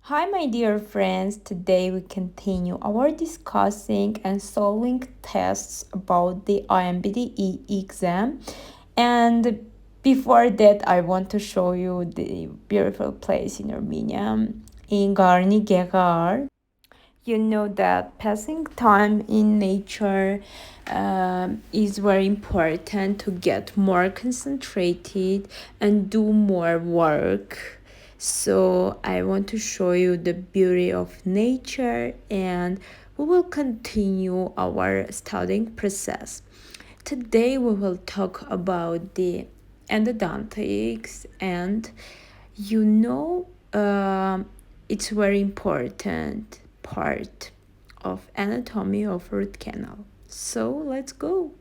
Hi, my dear friends. Today we continue our discussing and solving tests about the INBDE exam. And before that, I want to show you the beautiful place in Armenia, in Garni Gegar. You know that passing time in nature is very important to get more concentrated and do more work. So I want to show you the beauty of nature, and we will continue our studying process. Today we will talk about the endodontics, and you know it's very important part of anatomy of root canal. So let's go.